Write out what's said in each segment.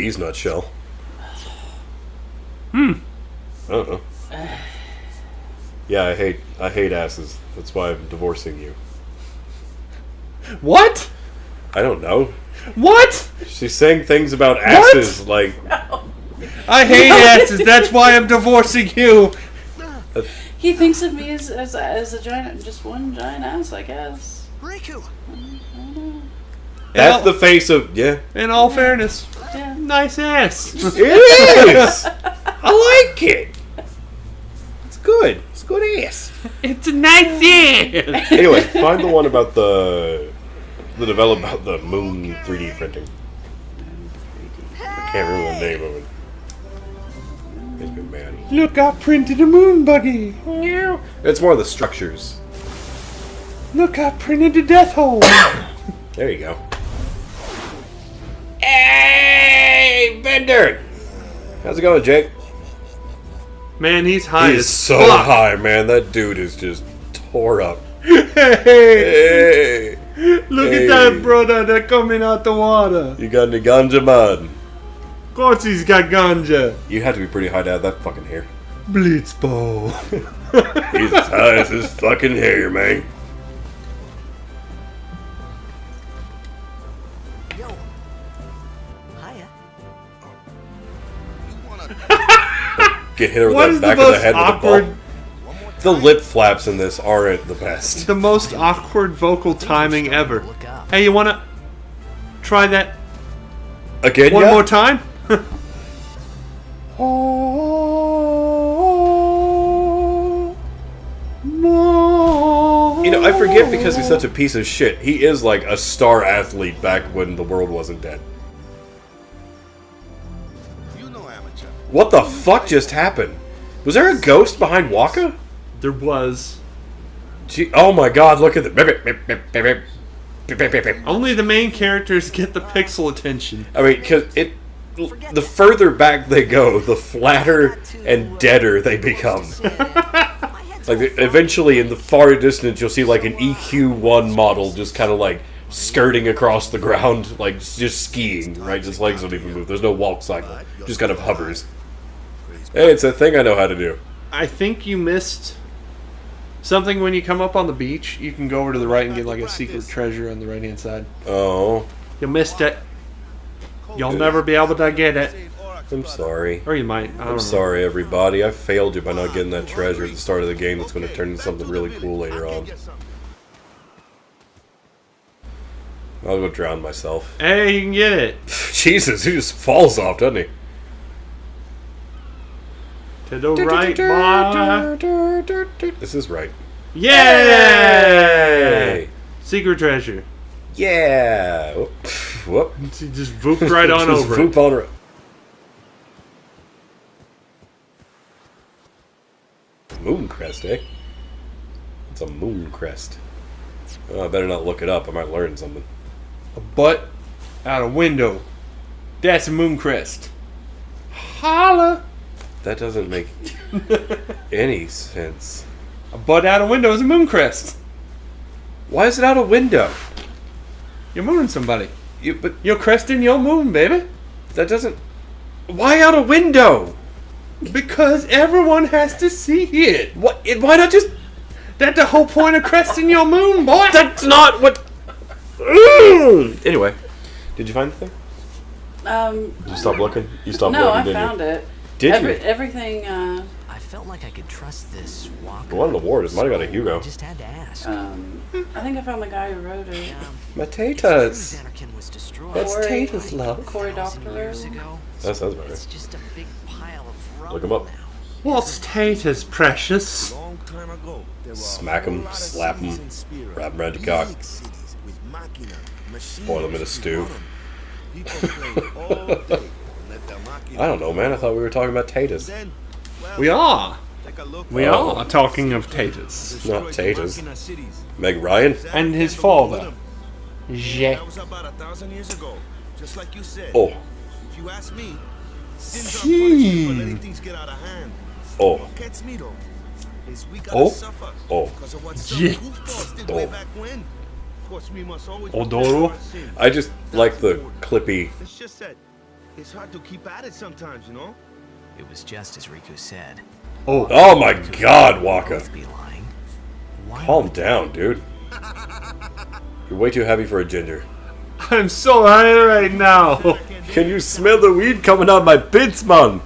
bee's nutshell. I don't know. Yeah, I hate asses. That's why I'm divorcing you. What? I don't know. What? She's saying things about asses, like... I hate asses, that's why I'm divorcing you! He thinks of me as a giant, just one giant ass, I guess. Riku. That's the face of... Yeah. In all fairness, Yeah. nice ass. It is! I like it! It's good. It's good ass. It's a nice ass! Anyway, find the one about the development about the moon 3D printing. I can't remember the name of it. It's been bad. Look, I printed a moon buggy. It's more of the structures. Look, I printed a death hole. There you go. Hey, Bender! How's it going, Jake? Man, he's high He's as so fuck. high, man. That dude is just tore up. Hey, Hey! look Hey. at that brother that coming out the water. You got any ganja, man? Of course he's got ganja. You have to be pretty high to have that fucking hair. Blitzball. He's as high as his fucking hair, man. Yo. Hiya. You wanna Get hit her with What that is the back of the most head awkward, with a ball. The lip flaps in this aren't the best. the most awkward vocal timing ever? look up? Hey, you wanna try that Again, one yeah? more time? You know, I forget because he's such a piece of shit. He is like a star athlete back when the world wasn't dead. You know amateur. What the fuck just happened? Was there a ghost behind Waka? There was. Gee, oh my god, look at the... Only the main characters get the pixel attention. I mean, because the further back they go, the flatter and deader they become. Like, eventually, in the far distance, you'll see, like, an EQ1 model just kind of, like, skirting across the ground, like, just skiing, right? His legs don't even move. There's no walk cycle. Just kind of hovers. Hey, it's a thing I know how to do. I think you missed something when you come up on the beach. You can go over to the right and get, like, a secret treasure on the right-hand side. Oh, You missed it. You'll never be able to get it. I'm sorry. Or you might. I don't know. I'm sorry, everybody. I failed you by not getting that treasure at the start of the game that's going to turn into something really cool later on. I'll go drown myself. Hey, you can get it. Jesus, he just falls off, doesn't he? To the right, boy. This is right. Yay! Secret treasure. Yeah! Whoop. Whoop. She just vooped right on Just over voop it. on her. Moon crest, eh? It's a moon crest. Oh, I better not look it up. I might learn something. A butt out a window. That's a moon crest. Holla! That doesn't make any sense. A butt out a window is a moon crest. Why is it out a window? You're mooning somebody. But You're cresting your moon, baby. that doesn't... Why out a window? Because everyone has to see it. What? Why not just... That's the whole point of cresting your moon, boy. That's not what... Anyway, did you find the thing? Did you stop looking? You stopped No, looking, I didn't found you? it. Did you? Everything, I felt like I could trust this walker. The one in the ward might have got a Hugo. I just had to ask. I think I found the guy who wrote it. Potatoes. Xanarkin was destroyed. That's Corey- Tata's love. Corey 1,000 years Doctorow. ago. That sounds better. It's just a big pile of rubble Look him up. now. What's Tata's precious? Long time ago, there were Smack a 'em, whole lot of slap 'em, cities in Spira, wrap 'em around your cock. big cities with machina, machines Boil 'em in a to stew. run 'em. People played all day and let the machina I don't know, man. I thought we were talking about Tatas. Then, well, We are. take a look We at are talking of Tatas. destroyed Not Tatas. machina cities. Meg Ryan? And his father. Jack. That was about 1,000 years ago, just like you said. Oh. If you ask me, sins are punishment for letting things get out of hand. Oh. What gets me though is we gotta Oh. suffer Oh. because of what some Yes. goofballs did Oh. way back when. Of course, we must always Odoro? protect our sin. I just like the clippy It's just that It's hard to keep at it sometimes, you know? It was just as Riku said. Oh my god, Waka. Both be lying. Why Calm would- down, dude. You're way too heavy for a ginger. I'm so high right now. Can you smell the weed coming out my pits, man?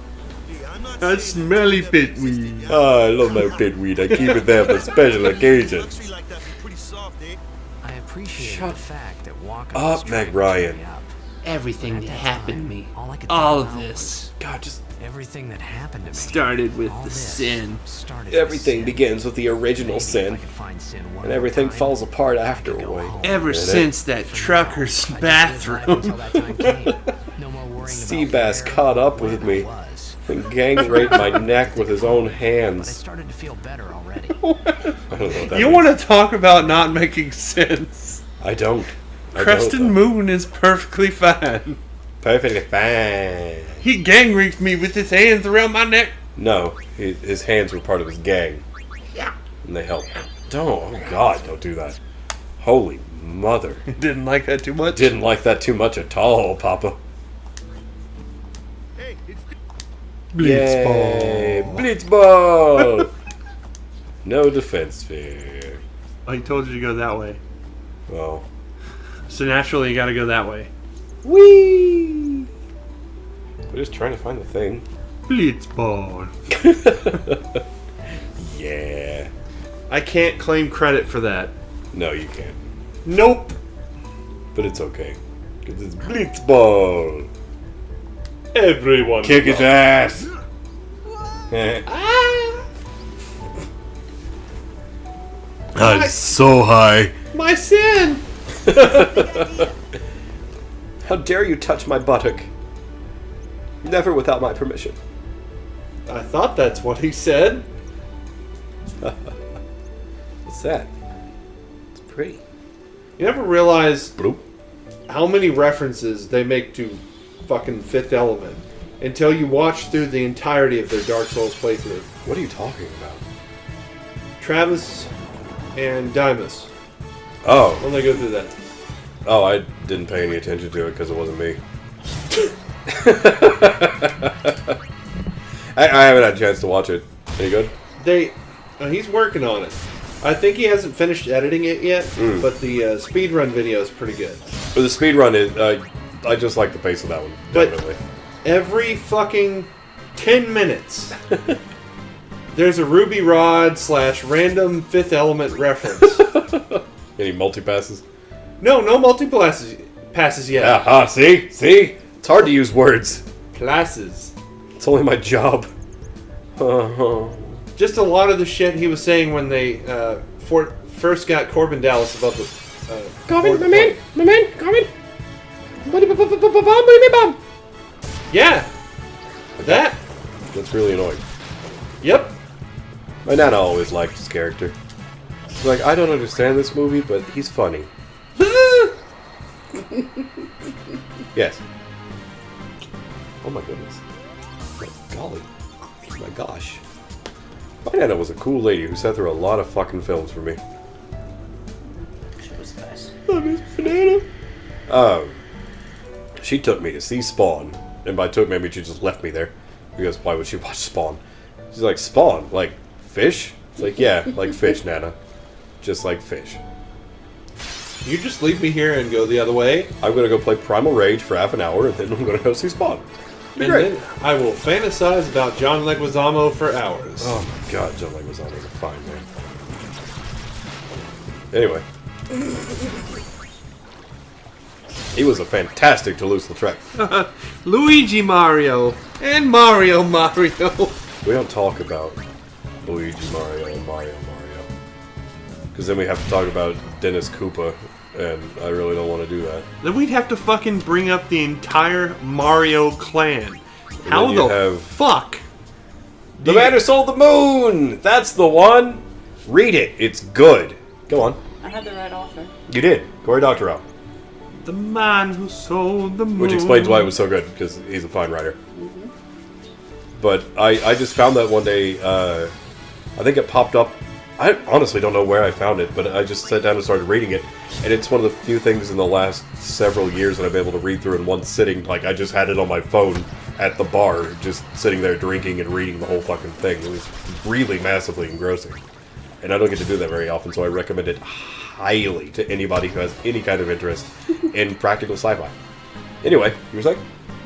A smelly pit weed. Ah, I love my pit weed. I keep it there for special occasions. Country like that be pretty soft, eh? I appreciate Shut the fact that Walker up, was trying Meg to Ryan. cheer me up. Everything At that that happened to time, me, all I could all think of about this, God, just Everything that happened to me started with all the this sin. started everything with sin. begins with the original Maybe if I sin, could find sin one and more everything time, falls apart I could afterward. go home. Ever Get it? since that trucker's I could live life until bathroom. that time came. No more worrying Sea about bass where caught up or with when I me was. and gang raped my neck with his own But I hands. started to feel better already. I don't know what that You means. want to talk about not making sense? I don't. I Crested don't. Moon is perfectly fine. Perfectly fine. He gang raped me with his hands around my neck. No, his hands were part of his gang. Yeah. And they helped. Don't. Oh God, don't do that. Holy mother. Didn't like that too much. Didn't like that too much at all, Papa. Hey, it's Yay! Blitzball! No defense sphere. Oh, he told you to go that way. Well. So naturally, you got to go that way. Whee! We're just trying to find the thing. Blitzball. Yeah. I can't claim credit for that. No, you can't. Nope. But it's okay. Because it's Blitzball. Everyone. Kick his ass! I'm so high. My sin. How dare you touch my buttock? Never without my permission. I thought that's what he said. What's that? It's pretty. You never realize Bloop. how many references they make to fucking Fifth Element until you watch through the entirety of their Dark Souls playthrough. What are you talking about? Travis and Dymus, Oh. when they go through that. Oh, I didn't pay any attention to it because it wasn't me. I haven't had a chance to watch it. Any good? He's working on it. I think he hasn't finished editing it yet, Mm. but the speedrun video is pretty good. But the speedrun is, I just like the pace of that one. But- Definitely. Every fucking 10 minutes, there's a Ruby Rod / random Fifth Element reference. Any multi-passes? No passes yet. Aha, see? See? It's hard to use words. Classes. It's only my job. Just a lot of the shit he was saying when they first got Corbin Dallas above the. Corbin, board my man, plate. my man, Corbin. Yeah. That. That's really annoying. Yep. My nana always liked his character. She's like, I don't understand this movie, but he's funny. Yes. Oh my goodness. My golly. My gosh. My nana was a cool lady who sat through a lot of fucking films for me. She was nice. I miss Banana. She took me to see Spawn. And by took, maybe she just left me there. Because why would she watch Spawn? She's like, Spawn? Like, fish? It's like, yeah, like fish, Nana. Just like fish. You just leave me here and go the other way, I'm gonna go play Primal Rage for half an hour, and then I'm gonna go see Spawn. Be and great. then I will fantasize about John Leguizamo for hours. Oh my god, John Leguizamo's a fine man. Anyway. He was a fantastic Toulouse-Lautrec. Luigi Mario and Mario Mario. We don't talk about Luigi Mario and Mario Mario. Because then we have to talk about Dennis Koopa, and I really don't want to do that. Then we'd have to fucking bring up the entire Mario clan. How then you the have- fuck? The Man Who Sold the Moon! That's the one! Read it. It's good. Go on. I had the right author. You did. Corey Doctorow. The man who sold the moon. Which explains why it was so good, because he's a fine writer. But I just found that one day, I think it popped up I honestly don't know where I found it, but I just sat down and started reading it, and it's one of the few things in the last several years that I've been able to read through in one sitting. Like, I just had it on my phone at the bar, just sitting there drinking and reading the whole fucking thing. It was really massively engrossing. And I don't get to do that very often, so I recommend it highly to anybody who has any kind of interest in practical sci-fi. Anyway, you were saying?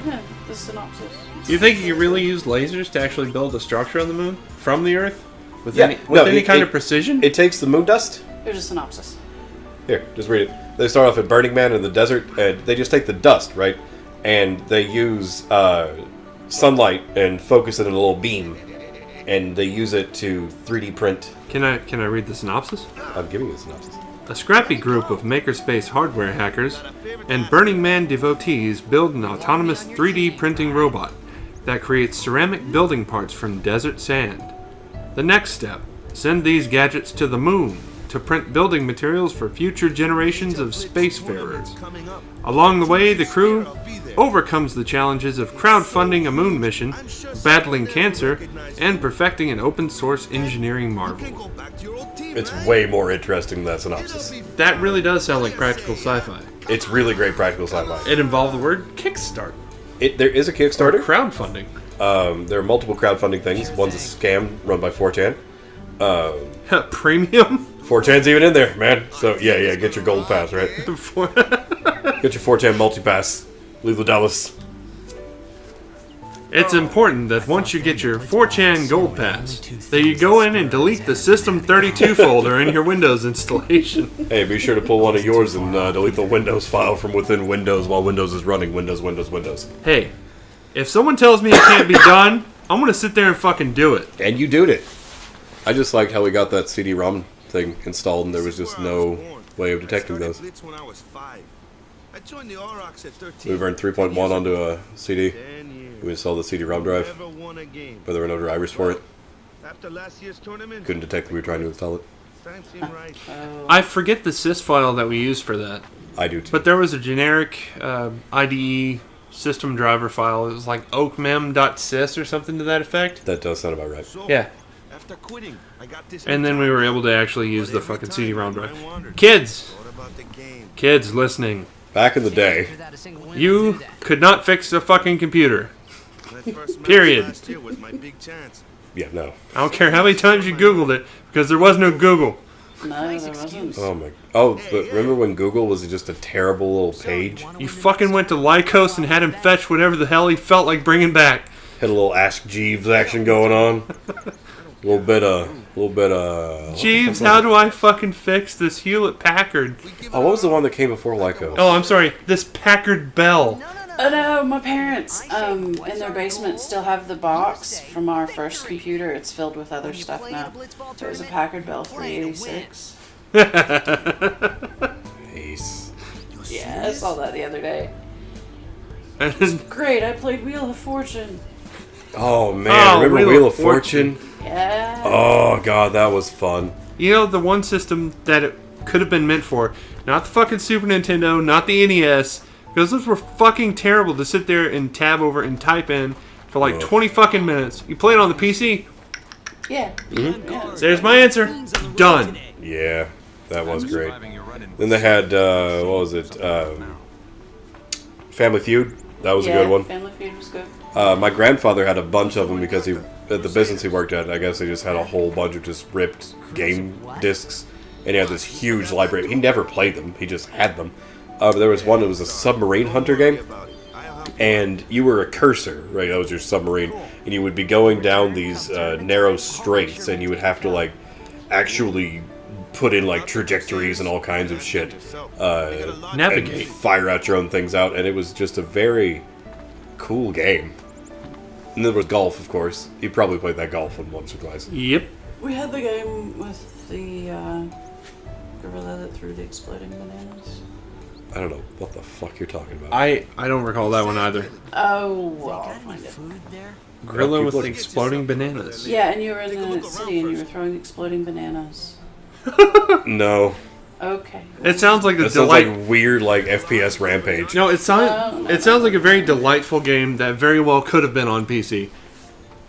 Yeah, the synopsis. You think you could really use lasers to actually build a structure on the moon from the Earth? With Yeah, any kind of precision? It takes the moon dust. Here's a synopsis. Here, just read it. They start off at Burning Man in the desert, and they just take the dust, right? And they use sunlight and focus it in a little beam, and they use it to 3D print. Can I read the synopsis? I'm giving you a synopsis. A scrappy group of makerspace hardware hackers and Burning Man devotees build an autonomous 3D printing robot that creates ceramic building parts from desert sand. The next step, send these gadgets to the moon to print building materials for future generations of spacefarers. Along the way, the crew overcomes the challenges of crowdfunding a moon mission, battling cancer, and perfecting an open-source engineering marvel. It's way more interesting than that synopsis. That really does sound like practical sci-fi. It's really great practical sci-fi. It involved the word Kickstart. There is a Kickstarter. Crowdfunding. There are multiple crowdfunding things. One's a scam run by 4chan. Premium? 4chan's even in there, man. So, yeah, get your gold pass, right? Get your 4chan multi-pass. Leave the Dallas. It's important that once you get your 4chan Gold Pass, that you go in and delete the System32 folder in your Windows installation. Hey, be sure to pull one of yours and delete the Windows file from within Windows while Windows is running. Windows. Hey, if someone tells me it can't be done, I'm gonna sit there and fucking do it. And you doed it. I just liked how we got that CD-ROM thing installed and there was just no way of detecting those. We've earned 3.1 onto a CD. We installed the CD-ROM drive, but there were no drivers for it. Couldn't detect that we were trying to install it. I forget the sys file that we used for that. I do too. But there was a generic IDE system driver file. It was like oakmem.sys or something to that effect. That does sound about right. Yeah. And then we were able to actually use the fucking CD-ROM drive. Kids listening. Back in the day, You could not fix a fucking computer. Period. yeah, no. I don't care how many times you Googled it, because there was no Google. No, there wasn't. Oh my. Oh, but remember when Google was just a terrible little page? You fucking went to Lycos and had him fetch whatever the hell he felt like bringing back. Had a little Ask Jeeves action going on. A little bit of. Jeeves, how do I fucking fix this Hewlett Packard? Oh, what was the one that came before Lycos? Oh, I'm sorry, this Packard Bell. Oh no, my parents in their basement still have the box from our first computer. It's filled with other stuff now. It was a Packard Bell 386. Ace. Yeah, I saw that the other day. And Great, I played Wheel of Fortune. Oh man, remember Wheel of Fortune? Yeah. Oh god, that was fun. you know, the one system that it could have been meant for, not the fucking Super Nintendo, not the NES, because those were fucking terrible to sit there and tab over and type in for like 20 fucking minutes. You play it on the PC? Yeah. Mm-hmm. There's my answer. Done. Yeah, that was great. Then they had, what was it? Family Feud. That was a good one. Family Feud was good. My grandfather had a bunch of them because he, at the business he worked at, I guess they just had a whole bunch of just ripped game discs. And he had this huge library. He never played them. He just had them. But there was one that was a submarine hunter game. And you were a cursor, right? That was your submarine. And you would be going down these narrow straits, and you would have to, like, actually put in, like, trajectories and all kinds of shit. Navigate. And fire out your own things out. And it was just a very cool game. And there was golf, of course. You probably played that golf one once or twice. Yep. We had the game with the gorilla that threw the exploding bananas. I don't know what the fuck you're talking about. I don't recall that one either. Oh, well, I'll find it. Gorilla keep with the looking. exploding bananas. Yeah, and you were in the city and you were throwing exploding bananas. No. Okay. It sounds like a That sounds delight. like weird, like, FPS Rampage. No, it sounds like a very delightful game that very well could have been on PC.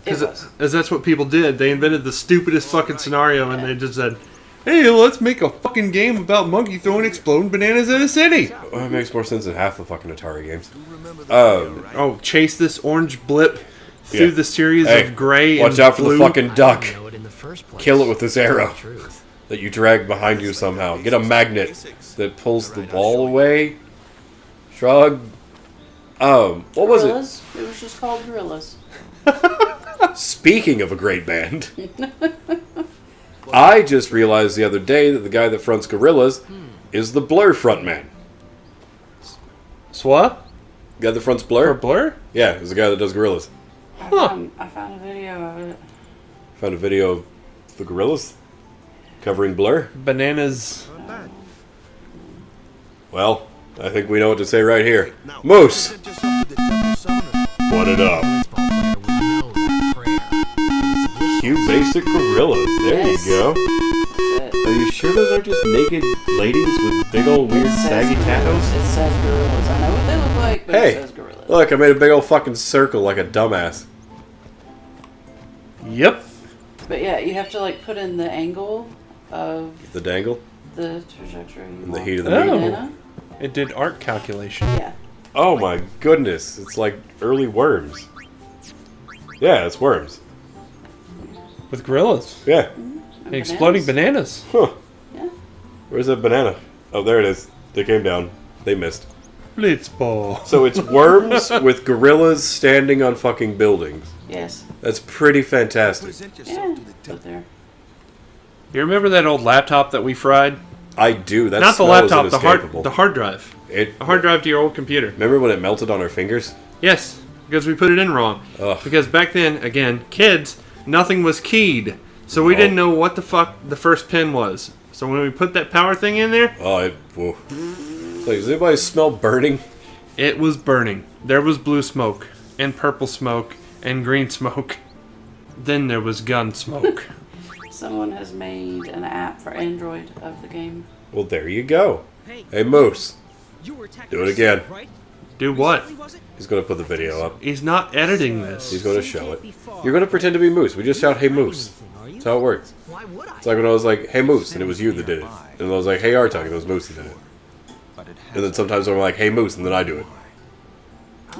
Because that's what people did. They invented the stupidest fucking scenario, and they just said, "Hey, let's make a fucking game about monkey throwing exploding bananas in a city." Well, it makes more sense than half the fucking Atari games. Oh, chase this orange blip through the series of gray and watch out for blue. the fucking duck. Know it in the first place. Kill it with this arrow Truth. that you drag behind you somehow. Get a magnet that pulls the ball away. Shrug. What was it? Gorillas? It was just called Gorillas. Speaking of a great band, I just realized the other day that the guy that fronts Gorillaz is the Blur frontman. Swat? The guy that fronts For Blur? Blur? Yeah, it's the guy that does Gorillaz. I found a video of it. Found a video of the Gorillaz covering Blur. Bananas. Well, I think we know what to say right here. Moose, Present yourself to the temple summoner. what it up? Baseball player would know that prayer. Cute basic Gorillaz. There Yes. you go. That's it. Are you sure those aren't just naked ladies with big old weird It says saggy Gorillas. tattoos? It says Gorillas. I know what they look like, but Hey, it says Gorillas. look, I made a big old fucking circle like a dumbass. Yep. But yeah, you have to like put in the angle of The dangle the trajectory. in the heat of the Oh. meat. banana. It did art calculation. Yeah. Oh my goodness, it's like early worms. Yeah, it's worms. With gorillas. Yeah. And exploding bananas. Huh. Yeah. Where's that banana? Oh, there it is. They came down. They missed. Blitzball. So it's worms with gorillas standing on fucking buildings. Yes. That's pretty fantastic. Present yourself Yeah. to the But temple. there. You remember that old laptop that we fried? I do. That Not the smell laptop, is the inescapable. hard drive. It, The hard drive to your old computer. remember when it melted on our fingers? Yes, because we put it in wrong. Ugh. Because back then, again, kids, nothing was keyed. So we No. didn't know what the fuck the first pin was. So when we put that power thing in there, Oh, it. Whoa. Like, does anybody smell burning? it was burning. There was blue smoke, and purple smoke, and green smoke. Then there was gun smoke. Someone has made an app for Android of the game. Well, there you go. Hey, Moose. Do it again. Do what? He's going to put the video up. He's not editing this. He's going to show it. You're going to pretend to be Moose. We just shout, hey, Moose. That's how it works. Why would I? It's like when I was like, hey, Moose, and it was you that did it. And I was like, hey, Artug, and it was Moose that did it. And then sometimes I'm like, hey, Moose, and then I do it.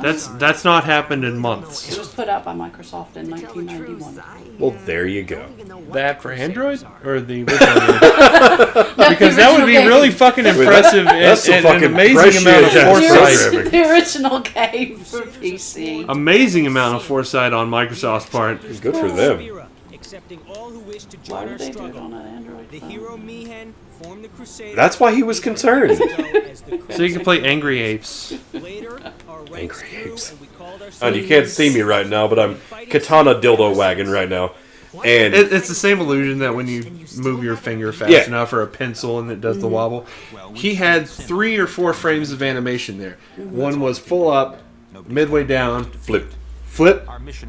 That's not happened in months. It was put out by Microsoft in 1991. Well, there you go. The app for Android or the original game? Because that would be really fucking impressive that's and some an fucking amazing amount of prescient foresight. programming. The original game for PC. Amazing amount of foresight on Microsoft's part. Good for them. Accepting all who wish to Why join our would they do it struggle. on an Android The phone? hero Meehan formed the Crusade. That's why he was concerned. So you can play Angry Apes. Later, our ranks Angry grew Apes. and we called ourselves And you can't see me right now, but I'm katana dildo wagon right now. And It's the same illusion that when you move your finger fast Yeah. enough or a pencil and it does the wobble. He had 3 or 4 frames of animation there. One was full up, midway down, flip, flip,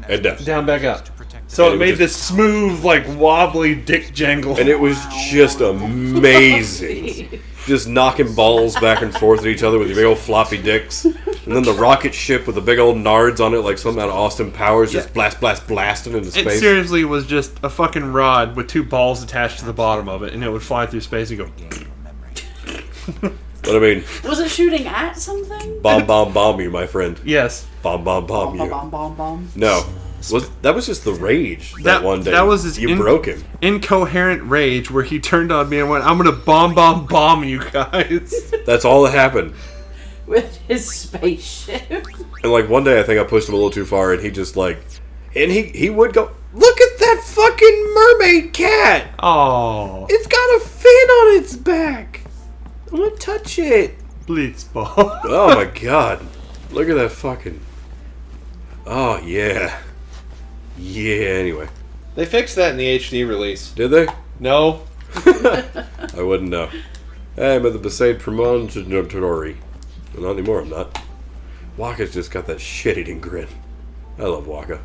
and down. down back up. So And it it made was this smooth, like wobbly dick jangle. And it was just amazing. Just knocking balls back and forth at each other with your big old floppy dicks. And then the rocket ship with the big old nards on it, like something out of Austin Powers, just blasting into It space. seriously was just a fucking rod with 2 balls attached to the bottom of it, and it would fly through space and go. But I mean, Was it shooting at something? bomb you, my friend. Yes, Bomb Bomb, you. bomb, bomb, bomb. No. That was just the rage that one day. that was his you broke him. incoherent rage where he turned on me and went, "I'm gonna bomb you guys." That's all that happened. With his spaceship. And like one day I think I pushed him a little too far and he just like, and he would go, look at that fucking mermaid cat! Oh, It's got a fin on its back! I'm gonna touch it! Blitzball. Oh my god. Look at that fucking... Oh yeah. Yeah, anyway. They fixed that in the HD release. Did they? No. I wouldn't know. Hey, I'm at the Besaid Promontory. Well, not anymore, I'm not. Waka's just got that shit-eating grin. I love Waka.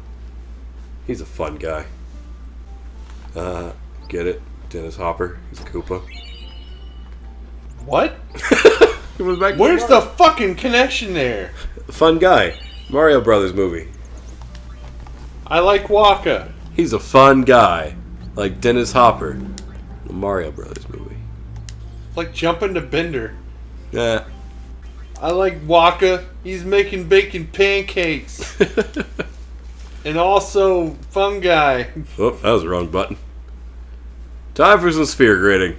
He's a fun guy. Get it? Dennis Hopper. He's a Koopa. What? It was back Where's the fucking connection there? fun guy? Mario Brothers movie. I like Waka. He's a fun guy, like Dennis Hopper, the Mario Brothers movie. Like jumping to Bender. Yeah. I like Waka. He's making bacon pancakes. And also, fun guy. Oh, that was the wrong button. Time for some sphere grading.